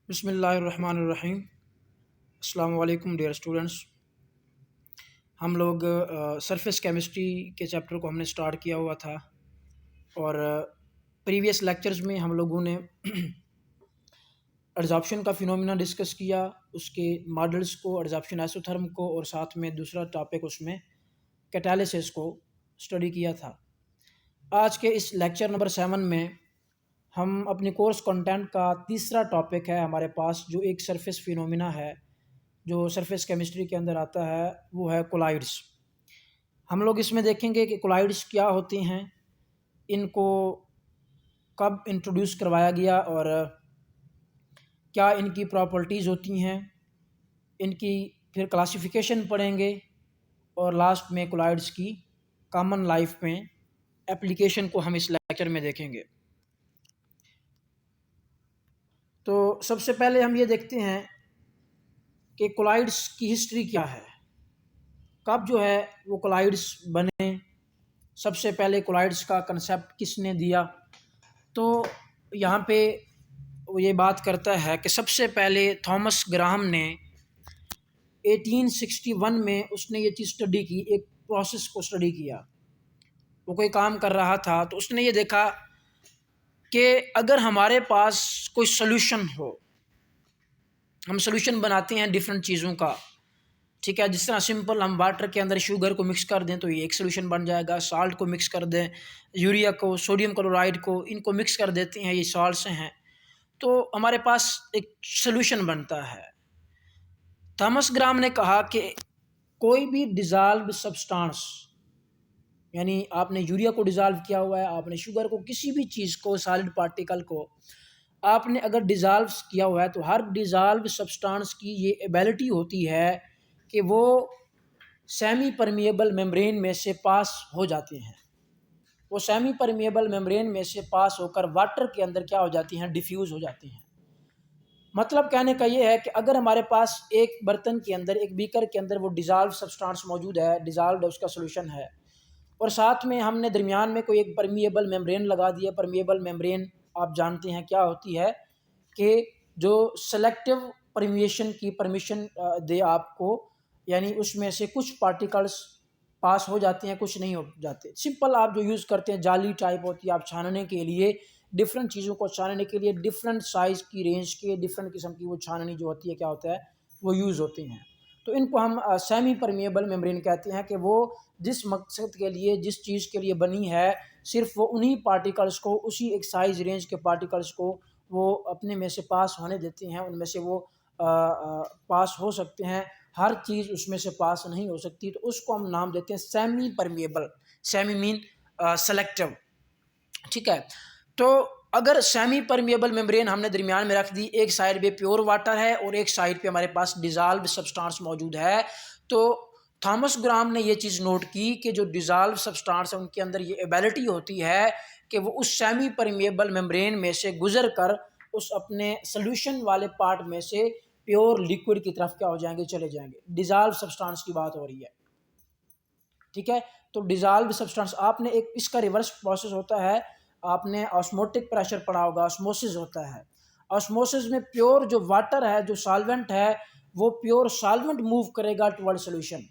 बिस्मिल्लाहिर्रहमानिर्रहीम। अस्सलाम वालेकुम डियर स्टूडेंट्स। हम लोग सरफेस केमिस्ट्री के चैप्टर को हमने स्टार्ट किया हुआ था और प्रीवियस लेक्चर्स में हम लोगों ने एडजॉर्प्शन का फिनोमेना डिस्कस किया, उसके मॉडल्स को, एडजॉर्प्शन आइसोथर्म को, और साथ में दूसरा टॉपिक उसमें कैटालिसिस को स्टडी किया था। आज के इस लेक्चर नंबर 7 में हम अपने कोर्स कंटेंट का तीसरा टॉपिक है हमारे पास, जो एक सरफेस फिनोमेना है जो सरफेस केमिस्ट्री के अंदर आता है, वो है कोलाइड्स। हम लोग इसमें देखेंगे कि कोलाइड्स क्या होती हैं, इनको कब इंट्रोड्यूस करवाया गया और क्या इनकी प्रॉपर्टीज़ होती हैं, इनकी फिर क्लासिफिकेशन पढ़ेंगे और लास्ट में कोलाइड्स की कॉमन लाइफ में एप्लीकेशन को हम इस लेक्चर में देखेंगे। तो सबसे पहले हम ये देखते हैं कि कोलाइड्स की हिस्ट्री क्या है, कब जो है वो कोलाइड्स बने, सबसे पहले कोलाइड्स का कंसेप्ट किसने दिया। तो यहाँ पे वो ये बात करता है कि सबसे पहले थॉमस ग्राहम ने 1861 में उसने ये चीज़ स्टडी की, एक प्रोसेस को स्टडी किया। वो कोई काम कर रहा था तो उसने ये देखा कि अगर हमारे पास कोई सोल्यूशन हो, हम सोल्यूशन बनाते हैं डिफरेंट चीज़ों का, ठीक है, जिस तरह सिंपल हम वाटर के अंदर शुगर को मिक्स कर दें तो ये एक सोल्यूशन बन जाएगा, साल्ट को मिक्स कर दें, यूरिया को, सोडियम क्लोराइड को, इनको मिक्स कर देते हैं, ये सॉल्ट्स हैं, तो हमारे पास एक सोल्यूशन बनता है। थॉमस ग्राम ने कहा कि कोई भी डिज़ाल्व सब्सटेंस, यानी आपने यूरिया को डिज़ाल्व किया हुआ है, आपने शुगर को, किसी भी चीज़ को, सॉलिड पार्टिकल को आपने अगर डिज़ाल्व किया हुआ है, तो हर डिज़ाल्व सब्सटेंस की ये एबिलिटी होती है कि वो सेमी परमिएबल मेम्ब्रेन में से पास हो जाते हैं। वो सेमी परमिएबल मेम्ब्रेन में से पास होकर वाटर के अंदर क्या हो जाती हैं, डिफ्यूज़ हो जाती हैं। मतलब कहने का ये है कि अगर हमारे पास एक बर्तन के अंदर, एक बीकर के अंदर वो डिज़ाल्व सब्सटेंस मौजूद है, डिज़ाल्व उसका सोल्यूशन है, और साथ में हमने दरमियान में कोई एक परमिएबल मेम्ब्रेन लगा दिया। परमिएबल मेम्ब्रेन आप जानते हैं क्या होती है कि जो सेलेक्टिव परमिएशन की परमिशन दे आपको, यानी उसमें से कुछ पार्टिकल्स पास हो जाते हैं, कुछ नहीं हो जाते। सिंपल आप जो यूज़ करते हैं, जाली टाइप होती है, आप छानने के लिए, डिफरेंट चीज़ों को छानने के लिए, डिफरेंट साइज़ की, रेंज के, डिफरेंट किस्म की वो छाननी जो होती है, क्या होता है, वो यूज़ होती हैं। तो इनको हम सेमी परमिएबल मेम्ब्रेन कहते हैं कि वो जिस मकसद के लिए, जिस चीज़ के लिए बनी है, सिर्फ वो उन्हीं पार्टिकल्स को, उसी एक साइज़ रेंज के पार्टिकल्स को वो अपने में से पास होने देते हैं, उनमें से वो पास हो सकते हैं, हर चीज़ उसमें से पास नहीं हो सकती। तो उसको हम नाम देते हैं semi permeable. Semi mean selective, ठीक है। तो अगर सेमी परमिएबल मेम्ब्रेन हमने दरमियान में रख दी, एक साइड पे प्योर वाटर है और एक साइड पे हमारे पास डिज़ाल्व सब्सटेंस मौजूद है, तो थॉमस ग्राम ने ये चीज़ नोट की कि जो डिज़ाल्व सब्सटेंस है उनके अंदर ये एबिलिटी होती है कि वो उस सेमी परमिएबल मेम्ब्रेन में से गुजर कर उस अपने सोल्यूशन वाले पार्ट में से प्योर लिक्विड की तरफ क्या हो जाएंगे, चले जाएंगे। डिज़ाल्व सब्सटेंस की बात हो रही है, ठीक है। तो डिज़ाल्व सब्सटेंस, आपने एक इसका रिवर्स प्रोसेस होता है, आपने ऑस्मोटिक प्रेशर पढ़ा होगा, ऑस्मोसिस होता है। ऑस्मोसिस में प्योर जो वाटर है, जो सॉल्वेंट है, वो प्योर सॉल्वेंट मूव करेगा toward solution,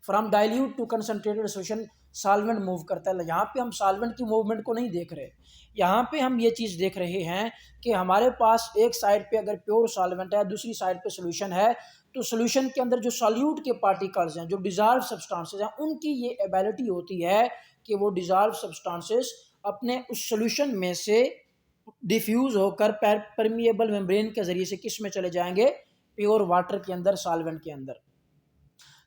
from dilute to concentrated solution solvent move करता है। यहाँ पे हम सॉल्वेंट की मूवमेंट को नहीं देख रहे, यहाँ पे हम ये चीज़ देख रहे हैं कि हमारे पास एक साइड पे अगर प्योर सॉल्वेंट है, दूसरी साइड पे सॉल्यूशन है, तो सॉल्यूशन के अंदर जो सॉल्यूट के पार्टिकल्स हैं, जो डिज़ाल्व सब्सटेंसेस हैं, उनकी ये एबिलिटी होती है कि वो डिज़ाल्व सब्सटेंसेस अपने उस सॉल्यूशन में से डिफ्यूज़ होकर परमिएबल मेम्ब्रेन के ज़रिए से किस में चले जाएंगे, प्योर वाटर के अंदर, सॉल्वेंट के अंदर।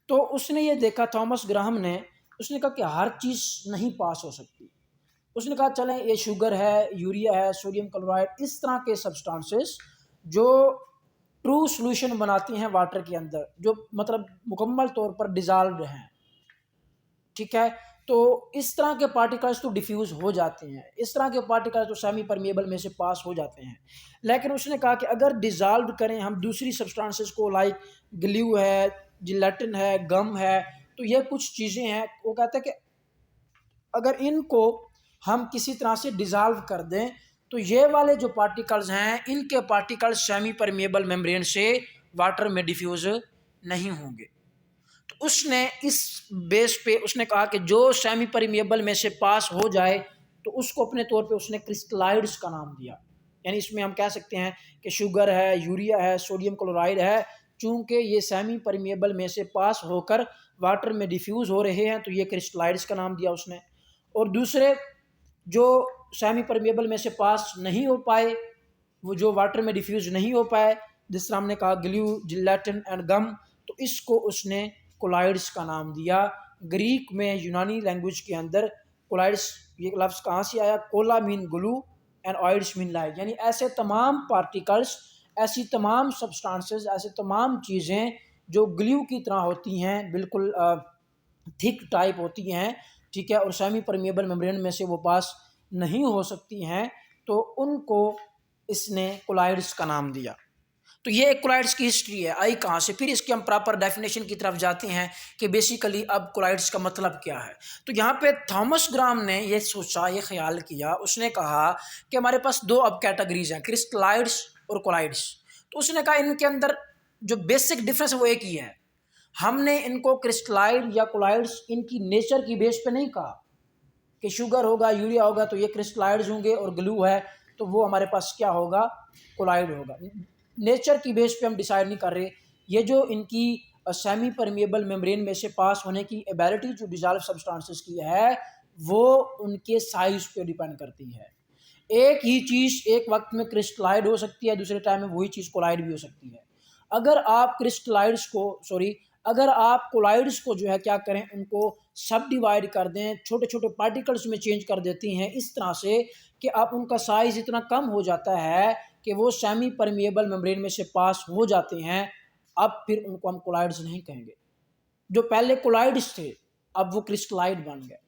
तो उसने ये देखा, थॉमस ग्राहम ने, उसने कहा कि हर चीज़ नहीं पास हो सकती। उसने कहा चलें, ये शुगर है, यूरिया है, सोडियम क्लोराइड, इस तरह के सब्सटेंसेस जो ट्रू सॉल्यूशन बनाती हैं वाटर के अंदर, जो मतलब मुकम्मल तौर पर डिज़ाल्व्ड हैं, ठीक है, तो इस तरह के पार्टिकल्स तो डिफ्यूज़ हो जाते हैं, इस तरह के पार्टिकल्स तो सेमी परमिएबल में से पास हो जाते हैं। लेकिन उसने कहा कि अगर डिज़ाल्व करें हम दूसरी सब्सटेंसेस को, लाइक ग्लू है, जिलेटिन है, गम है, तो ये कुछ चीज़ें हैं, वो कहते हैं कि अगर इनको हम किसी तरह से डिज़ाल्व कर दें तो ये वाले जो पार्टिकल्स हैं, इनके पार्टिकल्स सेमी परमिएबल मेम्ब्रेन से वाटर में डिफ्यूज़ नहीं होंगे। तो उसने इस बेस पे उसने कहा कि जो सेमी परमिएबल में से पास हो जाए तो उसको अपने तौर पे उसने क्रिस्टलाइड्स का नाम दिया। यानी इसमें हम कह सकते हैं कि शुगर है, यूरिया है, सोडियम क्लोराइड है, चूंकि ये सेमी परमिएबल में से पास होकर वाटर में डिफ्यूज़ हो रहे हैं तो ये क्रिस्टलाइड्स का नाम दिया उसने। और दूसरे जो सेमी परमिएबल में से पास नहीं हो पाए, वो जो वाटर में डिफ्यूज़ नहीं हो पाए, जिस तरह हमने कहा ग्लू, जिलेटिन एंड गम, तो इसको उसने कोलाइड्स का नाम दिया। ग्रीक में, यूनानी लैंग्वेज के अंदर कोलाइड्स ये लफ्ज़ कहाँ से आया? Colla mean glue and oids mean light, यानी ऐसे तमाम पार्टिकल्स, ऐसी तमाम सब्सटेंसेस, ऐसे तमाम चीज़ें जो ग्लू की तरह होती हैं, बिल्कुल थिक टाइप होती हैं, ठीक है, और सेमी परमिएबल मेम्ब्रेन में से वो पास नहीं हो सकती हैं, तो उनको इसने कोलाइड्स का नाम दिया। तो ये एक कोलाइड्स की हिस्ट्री है, आई कहाँ से। फिर इसकी हम प्रॉपर डेफिनेशन की तरफ जाते हैं कि बेसिकली अब कोलाइड्स का मतलब क्या है। तो यहाँ पे थॉमस ग्राम ने ये सोचा, ये ख्याल किया, उसने कहा कि हमारे पास दो अब कैटेगरीज हैं, क्रिस्टलाइड्स और कोलाइड्स। तो उसने कहा इनके अंदर जो बेसिक डिफरेंस है वो एक ही है। हमने इनको क्रिस्टलाइड या कोलाइड्स इनकी नेचर की बेस पे नहीं कहा कि शुगर होगा, यूरिया होगा तो ये क्रिस्टलाइड्स होंगे, और ग्लू है तो वो हमारे पास क्या होगा? कोलाइड होगा। नेचर की बेस पे हम डिसाइड नहीं कर रहे। ये जो इनकी सेमी परमिएबल मेम्ब्रेन में से पास होने की एबिलिटी जो डिजॉल्व सब्सटेंसेस की है, वो उनके साइज पे डिपेंड करती है। एक ही चीज़ एक वक्त में क्रिस्टलाइड हो सकती है, दूसरे टाइम में वही चीज़ कोलाइड भी हो सकती है। अगर आप क्रिस्टलाइड्स को अगर आप कोलाइड्स को जो है क्या करें, उनको सब डिवाइड कर दें, छोटे छोटे पार्टिकल्स में चेंज कर देती हैं इस तरह से कि आप उनका साइज़ इतना कम हो जाता है कि वो सेमी परमिएबल मेम्ब्रेन में से पास हो जाते हैं, अब फिर उनको हम कोलाइड्स नहीं कहेंगे। जो पहले कोलाइड्स थे अब वो क्रिस्टलाइड बन गए।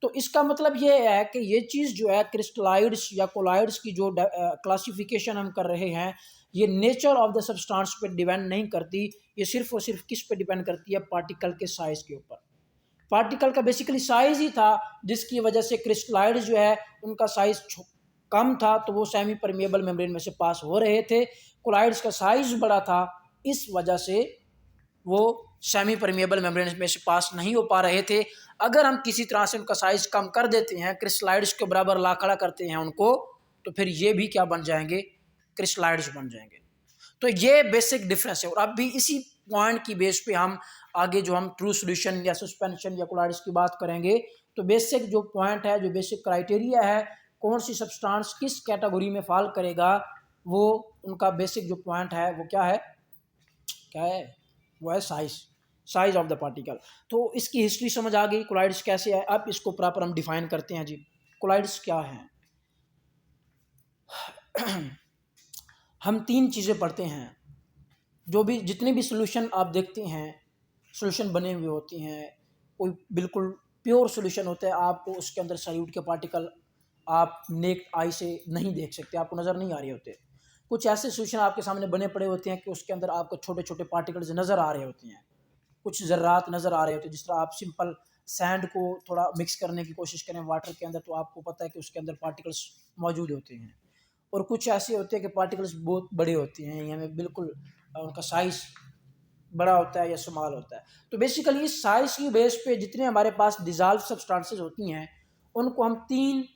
तो इसका मतलब ये है कि ये चीज़ जो है क्रिस्टलाइड्स या कोलाइड्स की जो क्लासिफिकेशन हम कर रहे हैं, ये नेचर ऑफ द सब्सटेंस पे डिपेंड नहीं करती, ये सिर्फ और सिर्फ किस पे डिपेंड करती है? पार्टिकल के साइज़ के ऊपर। पार्टिकल का बेसिकली साइज़ ही था जिसकी वजह से क्रिस्टलाइड जो है उनका साइज़ कम था तो वो सेमी परमिएबल मेम्ब्रेन में से पास हो रहे थे। कोलाइड्स का साइज़ बड़ा था, इस वजह से वो सेमी परमिएबल मेम्ब्रेन में से पास नहीं हो पा रहे थे। अगर हम किसी तरह से उनका साइज़ कम कर देते हैं, क्रिस्टलाइड्स के बराबर ला खड़ा करते हैं उनको, तो फिर ये भी क्या बन जाएंगे? क्रिस्टलाइड्स बन जाएंगे। तो ये बेसिक डिफरेंस है। और अब भी इसी पॉइंट की बेस पे हम आगे जो हम ट्रू सॉल्यूशन या सस्पेंशन या कोलाइड्स की बात करेंगे, तो बेसिक जो पॉइंट है, जो बेसिक क्राइटेरिया है, कौन सी सब्सटेंस किस कैटेगरी में फॉल करेगा, वो उनका बेसिक जो पॉइंट है वो क्या है? वो है साइज ऑफ द पार्टिकल। तो इसकी हिस्ट्री समझ आ गई, कोलाइड्स कैसे है। अब इसको प्रॉपर हम डिफाइन करते हैं जी। कोलाइड्स क्या हैं? हम तीन चीज़ें पढ़ते हैं। जो भी जितने भी सोल्यूशन आप देखते हैं, सोल्यूशन बने हुए होते हैं, कोई बिल्कुल प्योर सोल्यूशन होता है, आपको उसके अंदर सॉल्यूट के पार्टिकल आप नेक्ड आई से नहीं देख सकते, आपको नज़र नहीं आ रहे होते। कुछ ऐसे सोल्यूशन आपके सामने बने पड़े होते हैं कि उसके अंदर आपको छोटे छोटे पार्टिकल्स नज़र आ रहे होते हैं, कुछ ज़र्रात नज़र आ रहे होते हैं। जिस तरह आप सिंपल सैंड को थोड़ा मिक्स करने की कोशिश करें वाटर के अंदर, तो आपको पता है कि उसके अंदर पार्टिकल्स मौजूद होते हैं। और कुछ ऐसे होते हैं कि पार्टिकल्स बहुत बड़े होते हैं, हमें बिल्कुल उनका साइज़ बड़ा होता है या स्मॉल होता है। तो बेसिकली इस साइज़ की बेस पे जितने हमारे पास डिज़ॉल्व सब्सटेंसेस होती हैं, उनको हम तीन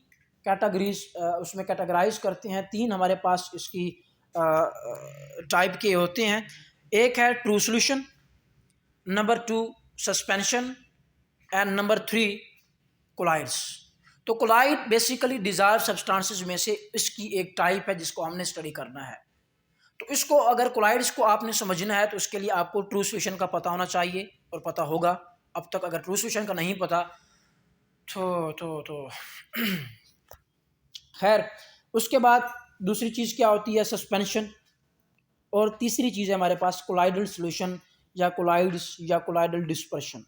कैटेगरीज उसमें कैटेगराइज करते हैं। तीन हमारे पास इसकी टाइप के होते हैं। एक है true solution, number 2 suspension and number 3 colloids. तो कोलाइड बेसिकली डिज़ॉल्व सब्सटेंसेस में से इसकी एक टाइप है जिसको हमने स्टडी करना है। तो इसको अगर कोलाइड्स को आपने समझना है तो उसके लिए आपको ट्रू सॉल्यूशन का पता होना चाहिए और पता होगा। अब तक अगर ट्रू सॉल्यूशन का नहीं पता तो खैर, उसके बाद दूसरी चीज़ क्या होती है? सस्पेंशन। और तीसरी चीज़ है हमारे पास कोलाइडल सॉल्यूशन या कोलाइड्स या कोलाइडल डिस्पर्शन।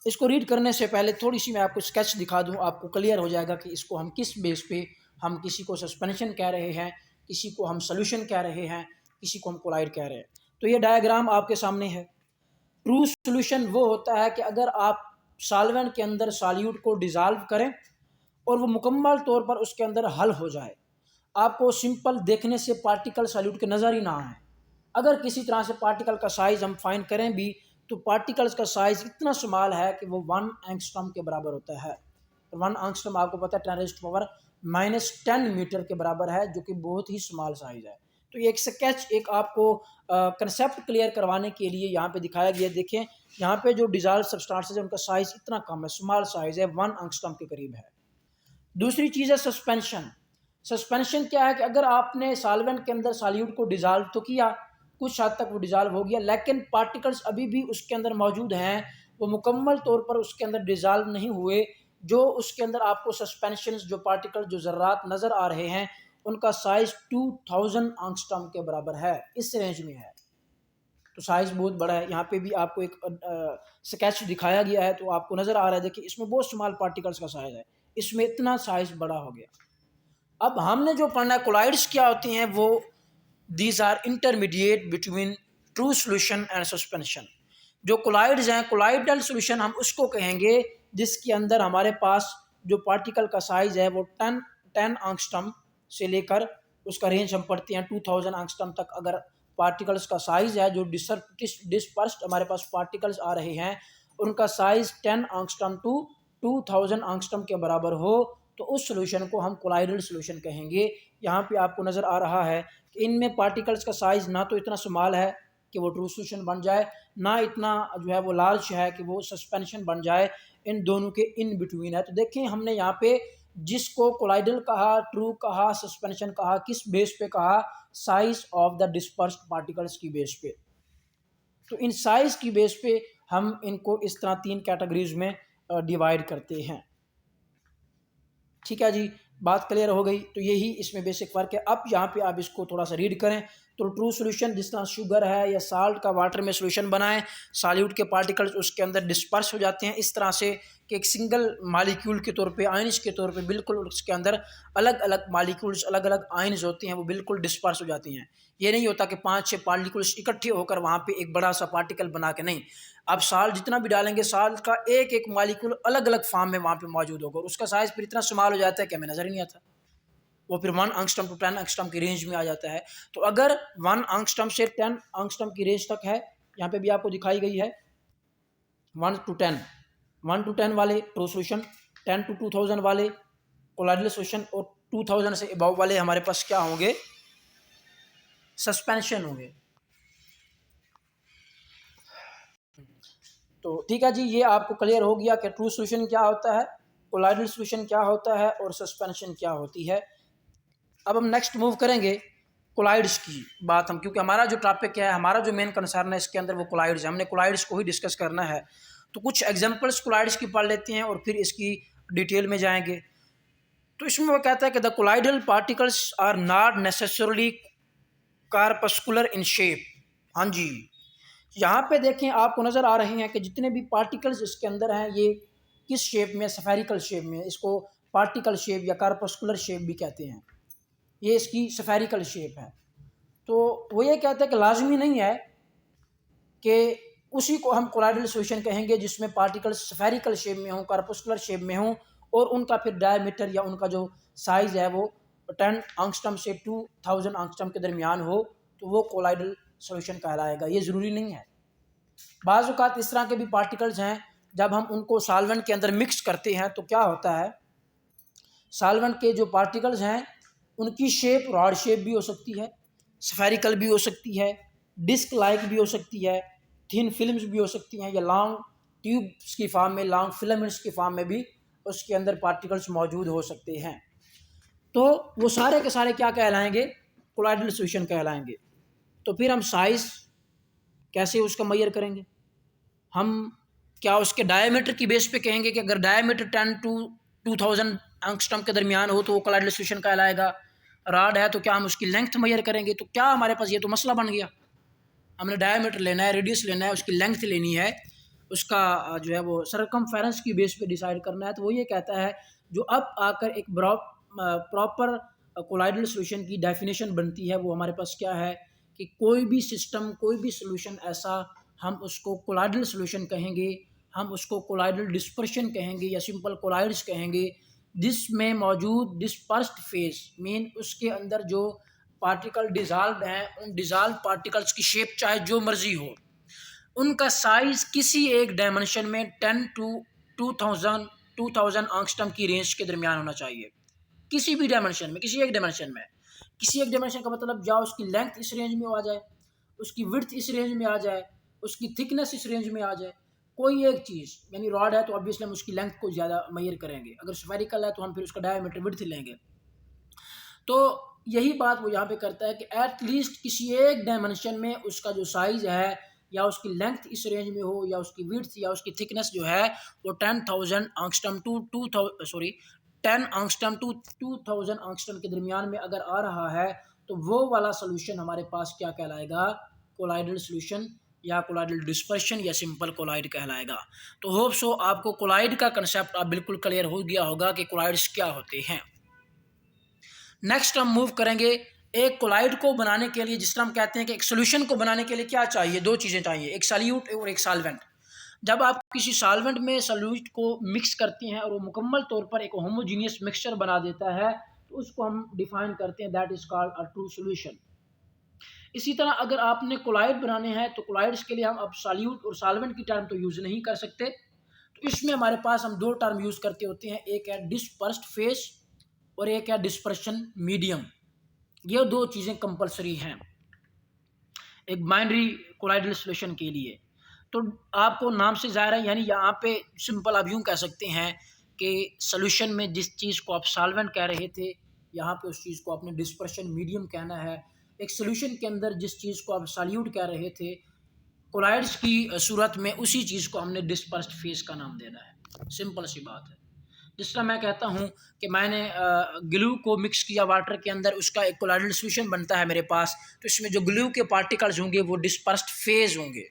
इसको रीड करने से पहले थोड़ी सी मैं आपको स्केच दिखा दूं, आपको क्लियर हो जाएगा कि इसको हम किस बेस पे, हम किसी को सस्पेंशन कह रहे हैं, किसी को हम सॉल्यूशन कह रहे हैं, किसी को हम कोलाइड कह रहे हैं। तो ये डायग्राम आपके सामने है। ट्रू सॉल्यूशन वो होता है कि अगर आप सॉल्वेंट के अंदर सॉल्यूट को डिज़ोल्व करें और वो मुकम्मल तौर पर उसके अंदर हल हो जाए, आपको सिंपल देखने से पार्टिकल सॉल्यूट के नज़र ही ना आए। अगर किसी तरह से पार्टिकल का साइज़ हम फाइंड करें भी तो पार्टिकल्स का साइज़ इतना स्मॉल है कि वो 1 एंगस्ट्रॉम के बराबर होता है। 1 एंगस्ट्रॉम आपको पता है 10⁻⁻10 मीटर के बराबर है, जो कि बहुत ही स्मॉल साइज़ है। तो ये एक स्केच, एक आपको कंसेप्ट क्लियर करवाने के लिए यहाँ पे दिखाया गया। देखें यहाँ पे जो डिजॉल्व सब्सटेंसेस है उनका साइज़ इतना कम है, स्मॉल साइज़ है, 1 एंगस्ट्रॉम के करीब है। दूसरी चीज़ है सस्पेंशन। सस्पेंशन क्या है कि अगर आपने सॉल्वेंट के अंदर सॉल्यूट को डिजॉल्व तो किया, कुछ हद तक वो डिजॉल्व हो गया, लेकिन पार्टिकल्स अभी भी उसके अंदर मौजूद हैं, वो मुकम्मल तौर पर उसके अंदर डिजॉल्व नहीं हुए। जो उसके अंदर आपको सस्पेंशन, जो पार्टिकल, जो ज़र्रात नज़र आ रहे हैं, उनका साइज़ 2000 एंगस्ट्रॉम के बराबर है, इस रेंज में है। तो साइज़ बहुत बड़ा है। यहाँ पे भी आपको एक स्केच दिखाया गया है, तो आपको नज़र आ रहा है, देखिए इसमें बहुत स्मॉल पार्टिकल्स का साइज़ है, इसमें इतना साइज़ बड़ा हो गया। अब हमने जो पढ़ना है कोलाइड्स क्या होती हैं, वो these are intermediate between true solution and suspension. जो कोलाइड्स हैं, कोलाइडल सोल्यूशन हम उसको कहेंगे जिसके अंदर हमारे पास जो पार्टिकल का साइज़ है वो 10 एंगस्ट्रॉम से लेकर उसका रेंज हम पढ़ते हैं 2000 एंगस्ट्रॉम तक। अगर पार्टिकल्स का साइज़ है, जो डिस्पर्स्ड हमारे पास पार्टिकल्स आ रहे हैं, उनका साइज़ 10 एंगस्ट्रॉम टू 2000 एंगस्ट्रॉम के बराबर हो, तो उस सोल्यूशन को हम कोलाइडल सोल्यूशन कहेंगे। यहाँ पे आपको नज़र आ रहा है कि इनमें पार्टिकल्स का साइज़ ना तो इतना स्मॉल है कि वो ट्रू सोल्यूशन बन जाए, ना इतना जो है वो लार्ज है कि वो सस्पेंशन बन जाए, इन दोनों के इन बिटवीन है। तो देखें हमने यहाँ पे जिसको कोलाइडल कहा, ट्रू कहा, सस्पेंशन कहा, किस बेस पे कहा, size of the dispersed particles की बेस पे। तो इन साइज की बेस पे हम इनको इस तरह 3 कैटेगरीज में डिवाइड करते हैं। ठीक है जी, बात क्लियर हो गई। तो यही इसमें बेसिक फ़र्क है। अब यहाँ पे आप इसको थोड़ा सा रीड करें तो ट्रू सोल्यूशन जिस तरह शुगर है या साल्ट का वाटर में सोल्यूशन बनाएं, सॉल्यूट के पार्टिकल्स उसके अंदर डिस्पर्स हो जाते हैं इस तरह से कि एक सिंगल मालिक्यूल के तौर पे, आयन्स के तौर पे बिल्कुल उसके अंदर अलग अलग मालिक्यूल्स, अलग अलग आयन्स होते हैं, वो बिल्कुल डिस्पर्स हो जाती हैं। ये नहीं होता कि 5-6 पार्टिकल्स इकट्ठे होकर वहाँ पे एक बड़ा सा पार्टिकल बना के, नहीं। आप साल्ट जितना भी डालेंगे, साल्ट का एक एक मालिक्यूल अलग अलग फॉर्म में वहाँ पे मौजूद होगा, उसका साइज़ फिर इतना स्मॉल हो जाता है कि हमें नज़र ही नहीं आता। वो फिर 1 एंगस्ट्रॉम टू 10 एंगस्ट्रॉम की रेंज में आ जाता है। तो अगर 1 एंगस्ट्रॉम से 10 एंगस्ट्रॉम की रेंज तक है, यहाँ पे भी आपको दिखाई गई है 1 to 10 वाले ट्रू सोल्यूशन, 10 to 2000 वाले कोलाइडल सोल्यूशन, और 2000 से अबव वाले हमारे पास क्या होंगे, सस्पेंशन होंगे। तो ठीक है जी, ये आपको क्लियर हो गया कि ट्रू सोल्यूशन क्या होता है, कोलाइडल सोल्यूशन क्या होता है, और सस्पेंशन क्या होती है। अब हम नेक्स्ट मूव करेंगे कोलाइड्स की बात हम, क्योंकि हमारा जो टॉपिक है, हमारा जो मेन कंसर्न है इसके अंदर वो कोलाइड्स है, हमने कोलाइड्स को ही डिस्कस करना है। तो कुछ एग्जांपल्स कोलाइड्स की पढ़ लेते हैं और फिर इसकी डिटेल में जाएंगे। तो इसमें वो कहता है कि the colloidal particles are not necessarily corpuscular in shape. हाँ जी, यहाँ पे देखें आपको नज़र आ रहे हैं कि जितने भी पार्टिकल्स इसके अंदर हैं ये किस शेप में, स्फेरिकल शेप में। इसको पार्टिकल शेप या कार्पस्कुलर शेप भी कहते हैं। ये इसकी स्फेरिकल शेप है। तो वो ये कहते हैं कि लाजमी नहीं है कि उसी को हम कोलाइडल सोल्यूशन कहेंगे जिसमें पार्टिकल्स स्फेरिकल शेप में हों, कार्पस्कुलर शेप में हों, और उनका फिर डायमीटर या उनका जो साइज़ है वो 10 एंगस्ट्रॉम से 2000 एंगस्ट्रॉम के दरमियान हो, तो वो कोलाइडल सोल्यूशन कहलाएगा। ये ज़रूरी नहीं है। बाज़ औक़ात इस तरह के भी पार्टिकल्स हैं, जब हम उनको सॉल्वेंट के अंदर मिक्स करते हैं तो क्या होता है, सॉल्वेंट के जो पार्टिकल्स हैं उनकी शेप रॉड शेप भी हो सकती है, स्फेरिकल भी हो सकती है, डिस्क लाइक भी हो सकती है, थिन फिल्म्स भी हो सकती हैं, या लॉन्ग ट्यूब्स की फॉर्म में, लॉन्ग फिलामेंट्स की फॉर्म में भी उसके अंदर पार्टिकल्स मौजूद हो सकते हैं। तो वो सारे के सारे क्या कहलाएंगे, कोलाइडल सोल्यूशन कहलाएंगे। तो फिर हम साइज़ कैसे उसका मेजर करेंगे, हम क्या उसके डायमीटर की बेस पे कहेंगे कि अगर डायमीटर 10 to 2000 एंगस्ट्रॉम के दरमियान हो तो वो कोलाइडल सोल्यूशन कहलाएगा। रॉड है तो क्या हम उसकी लेंथ मेजर करेंगे, तो क्या हमारे पास ये तो मसला बन गया। हमने डायमीटर लेना है, रेडियस लेना है, उसकी लेंथ लेनी है, उसका जो है वो सरकमफेरेंस की बेस पे डिसाइड करना है। तो वो ये कहता है, जो अब आकर एक प्रॉपर कोलाइडल सोल्यूशन की डेफिनेशन बनती है, वो हमारे पास क्या है कि कोई भी सिस्टम, कोई भी सोल्यूशन ऐसा, हम उसको कोलाइडल सोल्यूशन कहेंगे, हम उसको कोलाइडल डिस्पर्शन कहेंगे, या सिंपल कोलाइड्स कहेंगे, जिसमें मौजूद डिस्पर्स्ड फेज मीन उसके अंदर जो पार्टिकल डिज़ाल्व हैं उन डिज़ाल्व पार्टिकल्स की शेप चाहे जो मर्जी हो, उनका साइज किसी एक डायमेंशन में 10 टू 2000 आंगस्ट्रम की रेंज के दरमियान होना चाहिए। किसी भी डायमेंशन में, किसी एक डायमेंशन में, किसी एक डायमेंशन का मतलब या उसकी लेंथ इस रेंज में आ जाए, उसकी विड्थ इस रेंज में आ जाए, उसकी थिकनेस इस रेंज में आ जाए, कोई एक चीज़। यानी रॉड है तो ऑब्वियसली हम उसकी लेंथ को ज़्यादा मेजर करेंगे, अगर स्फेरिकल है तो हम फिर उसका डायमीटर विड्थ लेंगे। तो यही बात वो यहाँ पे करता है कि एट लीस्ट किसी एक डायमेंशन में उसका जो साइज़ है या उसकी लेंथ इस रेंज में हो या उसकी विड्थ या उसकी थिकनेस जो है वो 10,000 angstrom to 10 angstrom to 2000 angstrom के दरमियान में अगर आ रहा है तो वो वाला सोल्यूशन हमारे पास क्या कहलाएगा? कोलाइडल सोल्यूशन या कोलाइडल डिस्पर्शन या सिंपल कोलाइड कहलाएगा। तो होप सो आपको कोलाइड का कंसेप्ट अब बिल्कुल क्लियर हो गया होगा कि कोलाइड्स क्या होते हैं। नेक्स्ट हम मूव करेंगे एक कोलाइड को बनाने के लिए, जिस तरह हम कहते हैं कि एक सोल्यूशन को बनाने के लिए क्या चाहिए, दो चीज़ें चाहिए, एक सॉल्यूट और एक सॉल्वेंट। जब आप किसी सॉल्वेंट में सॉल्यूट को मिक्स करते हैं और वो मुकम्मल तौर पर एक होमोजीनियस मिक्सचर बना देता है तो उसको हम डिफाइन करते हैं, that is called a true solution. इसी तरह अगर आपने कोलाइड बनाने हैं तो कोलाइड्स के लिए हम अब सॉल्यूट और सॉल्वेंट की टर्म तो यूज़ नहीं कर सकते, तो इसमें हमारे पास हम दो टर्म यूज़ करते होते हैं, एक है डिस्पर्स्ड फेज और एक है डिस्पर्शन मीडियम। ये दो चीज़ें कंपलसरी हैं एक बाइनरी कोलाइडल सॉल्यूशन के लिए। तो आपको नाम से ज़ाहिर है, यानी यहाँ पे सिंपल आप यूँ कह सकते हैं कि सॉल्यूशन में जिस चीज़ को आप सॉल्वेंट कह रहे थे यहाँ पे उस चीज़ को आपने डिस्पर्शन मीडियम कहना है। एक सॉल्यूशन के अंदर जिस चीज़ को आप सॉल्यूट कह रहे थे कोलाइड्स की सूरत में उसी चीज़ को हमने डिस्पर्स्ड फेज का नाम देना है। सिंपल सी बात है। जिस तरह मैं कहता हूँ कि मैंने ग्लू को मिक्स किया वाटर के अंदर, उसका एक कोलाइडल सॉल्यूशन बनता है मेरे पास, तो इसमें जो ग्लू के पार्टिकल्स होंगे वो डिस्पर्स्ड फेज होंगे।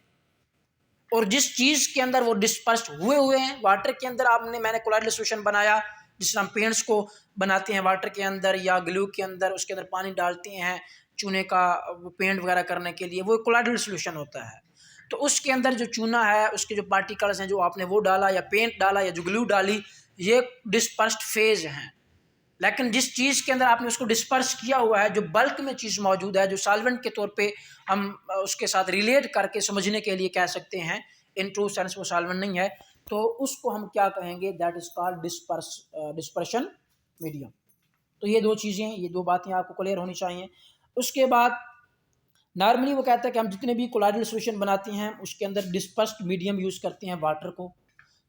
और जिस चीज़ के अंदर वो डिस्पर्स्ड हुए हैं वाटर के अंदर मैंने कोलाइडल सॉल्यूशन बनाया, जिस तरह हम पेंट्स को बनाते हैं वाटर के अंदर या ग्लू के अंदर, उसके अंदर पानी डालते हैं चूने का वो पेंट वगैरह करने के लिए, वो कोलाइडल सॉल्यूशन होता है। तो उसके अंदर जो चूना है उसके जो पार्टिकल्स हैं जो आपने वो डाला या पेंट डाला या जो ग्लू डाली, ये डिस्पर्स्ड फेज हैं। लेकिन जिस चीज़ के अंदर आपने उसको डिस्पर्स किया हुआ है, जो बल्क में चीज़ मौजूद है, जो सॉल्वेंट के तौर पे हम उसके साथ रिलेट करके समझने के लिए कह सकते हैं, इन ट्रू सेंस वो सॉल्वेंट नहीं है, तो उसको हम क्या कहेंगे? That is called dispersion medium. तो ये दो चीज़ें, ये दो बातें आपको क्लियर होनी चाहिए। उसके बाद नॉर्मली वो कहता है कि हम जितने भी कोलाइडल सॉल्यूशन बनाते हैं उसके अंदर डिस्पर्स्ड मीडियम यूज़ करते हैं वाटर को।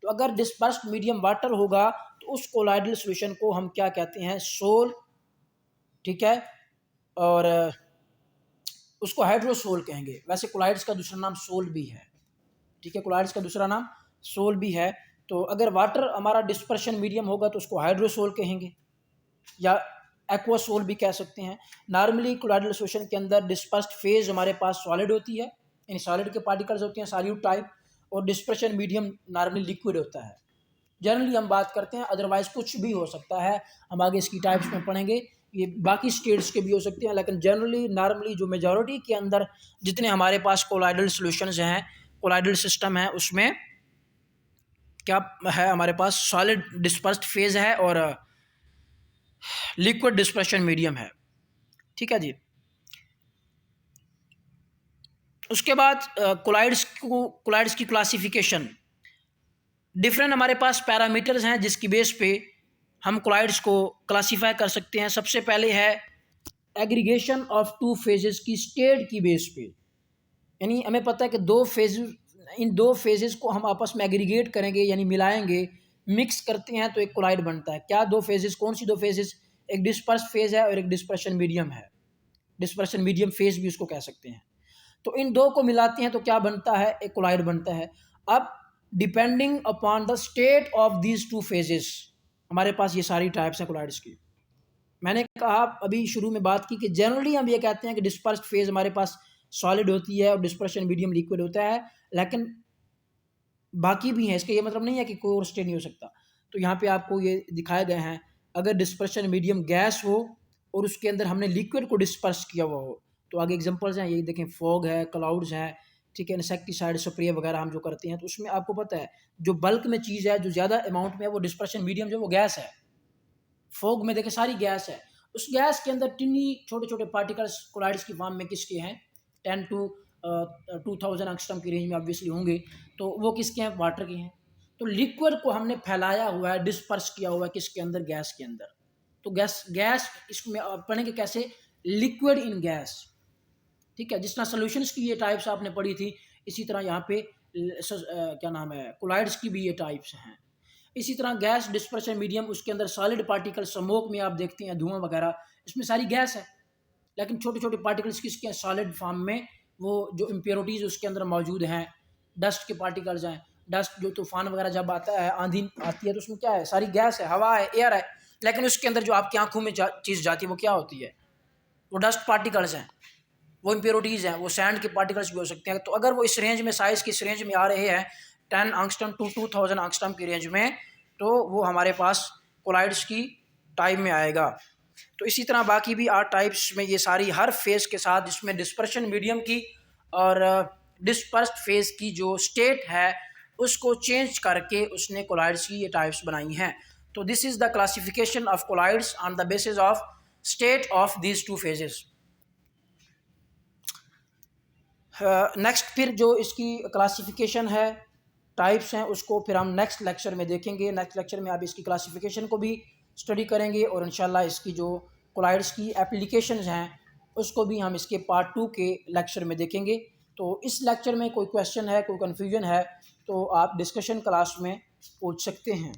तो अगर डिस्पर्स्ड मीडियम वाटर होगा तो उस कोलाइडल सॉल्यूशन को हम क्या कहते हैं? सोल, ठीक है, और उसको हाइड्रोसोल कहेंगे। वैसे कोलाइड्स का दूसरा नाम सोल भी है, ठीक है, कोलाइड्स का दूसरा नाम सोल भी है। तो अगर वाटर हमारा डिस्पर्शन मीडियम होगा तो उसको हाइड्रोसोल कहेंगे या एक्वासोल भी कह सकते हैं। नॉर्मली कोलाइडल सॉल्यूशन के अंदर डिस्पर्स्ड फेज हमारे पास सॉलिड होती है, यानी सॉलिड के पार्टिकल्स होते हैं सॉल्यूट टाइप, और डिस्पर्शन मीडियम नॉर्मली लिक्विड होता है। जनरली हम बात करते हैं, अदरवाइज कुछ भी हो सकता है, हम आगे इसकी टाइप्स में पढ़ेंगे, ये बाकी स्टेट्स के भी हो सकते हैं, लेकिन जनरली नॉर्मली जो मेजॉरिटी के अंदर जितने हमारे पास कोलाइडल सॉल्यूशंस हैं, कोलाइडल सिस्टम है, उसमें क्या है? हमारे पास सॉलिड डिस्पर्स्ड फेज है और लिक्विड डिस्पर्शन मीडियम है, ठीक है जी। उसके बाद कोलाइड्स की क्लासिफिकेशन, डिफरेंट हमारे पास पैरामीटर्स हैं जिसकी बेस पे हम कोलाइड्स को क्लासीफाई कर सकते हैं। सबसे पहले है एग्रीगेशन ऑफ टू फेजेस की स्टेट की बेस पे, यानी हमें पता है कि इन दो फेजेस को हम आपस में एग्रीगेट करेंगे यानी मिलाएंगे, मिक्स करते हैं तो एक कोलाइड बनता है। क्या दो फेजेस? कौन सी दो फेजेस? एक डिस्पर्स फेज है और एक डिस्पर्शन मीडियम है, डिस्पर्शन मीडियम फेज भी उसको कह सकते हैं। तो इन दो को मिलाते हैं तो क्या बनता है? एक कोलाइड बनता है। अब depending upon the state of these two phases, हमारे पास ये सारी टाइप्स हैं कोलाइड्स की। मैंने कहा अभी शुरू में बात की कि जनरली हम ये कहते हैं कि डिस्पर्स्ड फेज हमारे पास सॉलिड होती है और डिस्पर्शन मीडियम लिक्विड होता है, लेकिन बाकी भी हैं, इसका ये मतलब नहीं है कि कोई और स्टेट नहीं हो सकता। तो यहाँ पे आपको ये दिखाए गए हैं, अगर डिस्पर्शन मीडियम गैस हो और उसके अंदर हमने लिक्विड को डिस्पर्स किया हुआ हो, तो आगे एग्जांपल्स हैं, ये देखें, फॉग है, क्लाउड्स हैं, ठीक है, इंसेक्टिसाइड स्प्रे वगैरह हम जो करते हैं, तो उसमें आपको पता है जो बल्क में चीज़ है, जो ज़्यादा अमाउंट में है, वो डिस्पर्शन मीडियम जो वो गैस है। फॉग में देखें सारी गैस है, उस गैस के अंदर टिनी छोटे छोटे पार्टिकल्स कोलाइड्स की फॉर्म में किसके हैं, 10 to 2000 एंगस्ट्रॉम की रेंज में ऑब्वियसली होंगे, तो वो किसके हैं, वाटर के हैं। तो लिक्विड को हमने फैलाया हुआ है, डिस्पर्स किया हुआ है किसके अंदर, गैस के अंदर। तो गैस इसमें आप पढ़ेंगे कैसे, लिक्विड इन गैस, ठीक है। जिस तरह सॉल्यूशंस की ये टाइप्स आपने पढ़ी थी, इसी तरह यहाँ पे क्या नाम है, कोलाइड्स की भी ये टाइप्स हैं। इसी तरह गैस डिस्पर्शन मीडियम, उसके अंदर सॉलिड पार्टिकल, स्मोक में आप देखते हैं धुआं वगैरह, इसमें सारी गैस है, लेकिन छोटे छोटे पार्टिकल्स किसके हैं, सॉलिड फॉर्म में, वो जो इम्प्योरिटीज़ उसके अंदर मौजूद हैं, डस्ट के पार्टिकल्स हैं। डस्ट जो तूफान वगैरह जब आता है, आंधी आती है, तो उसमें क्या है, सारी गैस है, हवा है, एयर है, लेकिन उसके अंदर जो आपकी आंखों में चीज़ जाती है वो क्या होती है, वो डस्ट पार्टिकल्स हैं, वो इम्प्योरिटीज़ हैं, वो सैंड के पार्टिकल्स भी हो सकते हैं। तो अगर वो इस रेंज में, साइज़ की इस रेंज में आ रहे हैं 10 एंगस्ट्रॉम टू 2000 एंगस्ट्रॉम की रेंज में, तो वो हमारे पास कोलाइड्स की टाइप में आएगा। तो इसी तरह बाकी भी 8 टाइप्स में ये सारी हर फेज़ के साथ, जिसमें डिस्पर्शन मीडियम की और डिस्पर्स्ड फेज़ की जो स्टेट है उसको चेंज करके उसने कोलाइड्स की ये टाइप्स बनाई हैं। तो this is the classification of colloids on the basis of state of these 2 phases. Next फिर जो इसकी क्लासिफिकेशन है, टाइप्स हैं, उसको फिर हम नेक्स्ट लेक्चर में देखेंगे। नेक्स्ट लेक्चर में आप इसकी क्लासिफिकेशन को भी स्टडी करेंगे और इंशाल्लाह इसकी जो कोलाइड्स की एप्लीकेशंस हैं उसको भी हम इसके पार्ट 2 के लेक्चर में देखेंगे। तो इस लेक्चर में कोई क्वेश्चन है, कोई कन्फ्यूजन है, तो आप डिस्कशन क्लास में पूछ सकते हैं।